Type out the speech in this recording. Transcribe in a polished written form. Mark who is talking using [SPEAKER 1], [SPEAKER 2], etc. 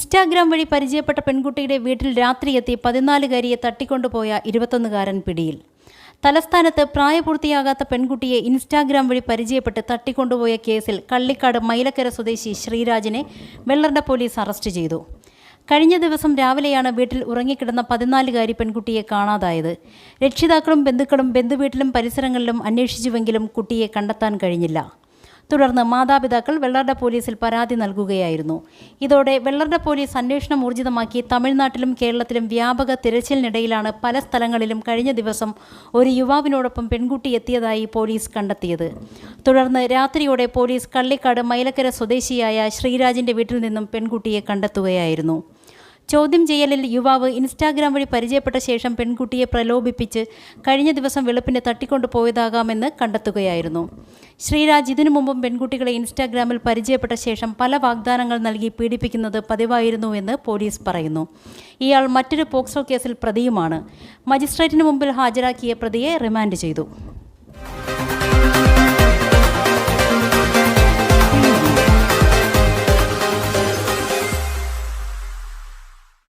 [SPEAKER 1] Instagram വഴി പരിചയപ്പെട്ട പെൺകുട്ടിയുടെ വീട്ടിൽ രാത്രിയെത്തി 14-കാരിയെ തട്ടിക്കൊണ്ടുപോയ 21-കാരൻ പിടിയിൽ. തലസ്ഥാനത്ത് പ്രായപൂർത്തിയാകാത്ത പെൺകുട്ടിയെ ഇൻസ്റ്റാഗ്രാം വഴി പരിചയപ്പെട്ട് തട്ടിക്കൊണ്ടുപോയ കേസിൽ കള്ളിക്കാട് മൈലക്കര സ്വദേശി ശ്രീരാജിനെ വെള്ളർട പോലീസ് അറസ്റ്റ് ചെയ്തു. കഴിഞ്ഞ ദിവസം രാവിലെയാണ് വീട്ടിൽ ഉറങ്ങിക്കിടന്ന 14-കാരി പെൺകുട്ടിയെ കാണാതായത്. രക്ഷിതാക്കളും ബന്ധുക്കളും ബന്ധുവീട്ടിലും പരിസരങ്ങളിലും അന്വേഷിച്ചുവെങ്കിലും കുട്ടിയെ കണ്ടെത്താൻ കഴിഞ്ഞില്ല. തുടർന്ന് മാതാപിതാക്കൾ വെള്ളർട പോലീസിൽ പരാതി നൽകുകയായിരുന്നു. ഇതോടെ വെള്ളർട പോലീസ് അന്വേഷണം ഊർജിതമാക്കി തമിഴ്നാട്ടിലും കേരളത്തിലും വ്യാപക തിരച്ചിലിനിടയിലാണ് പല സ്ഥലങ്ങളിലും കഴിഞ്ഞ ദിവസം ഒരു യുവാവിനോടൊപ്പം പെൺകുട്ടി എത്തിയതായി പോലീസ് കണ്ടെത്തിയത്. തുടർന്ന് രാത്രിയോടെ പോലീസ് കള്ളിക്കാട് മൈലക്കര സ്വദേശിയായ ശ്രീരാജിൻ്റെ വീട്ടിൽ നിന്നും പെൺകുട്ടിയെ കണ്ടെത്തുകയായിരുന്നു. ചോദ്യം ചെയ്യലിൽ യുവാവ് ഇൻസ്റ്റാഗ്രാം വഴി പരിചയപ്പെട്ട ശേഷം പെൺകുട്ടിയെ പ്രലോഭിപ്പിച്ച് കഴിഞ്ഞ ദിവസം വെളുപ്പിന് തട്ടിക്കൊണ്ടുപോയതാകാമെന്ന് കണ്ടെത്തുകയായിരുന്നു. ശ്രീരാജ് ഇതിനു മുമ്പും പെൺകുട്ടികളെ ഇൻസ്റ്റാഗ്രാമിൽ പരിചയപ്പെട്ട ശേഷം പല വാഗ്ദാനങ്ങൾ നൽകി പീഡിപ്പിക്കുന്നത് പതിവായിരുന്നുവെന്ന് പോലീസ് പറയുന്നു. ഇയാൾ മറ്റൊരു പോക്സോ കേസിൽ പ്രതിയുമാണ്. മജിസ്ട്രേറ്റിന് മുമ്പിൽ ഹാജരാക്കിയ പ്രതിയെ റിമാൻഡ് ചെയ്തു.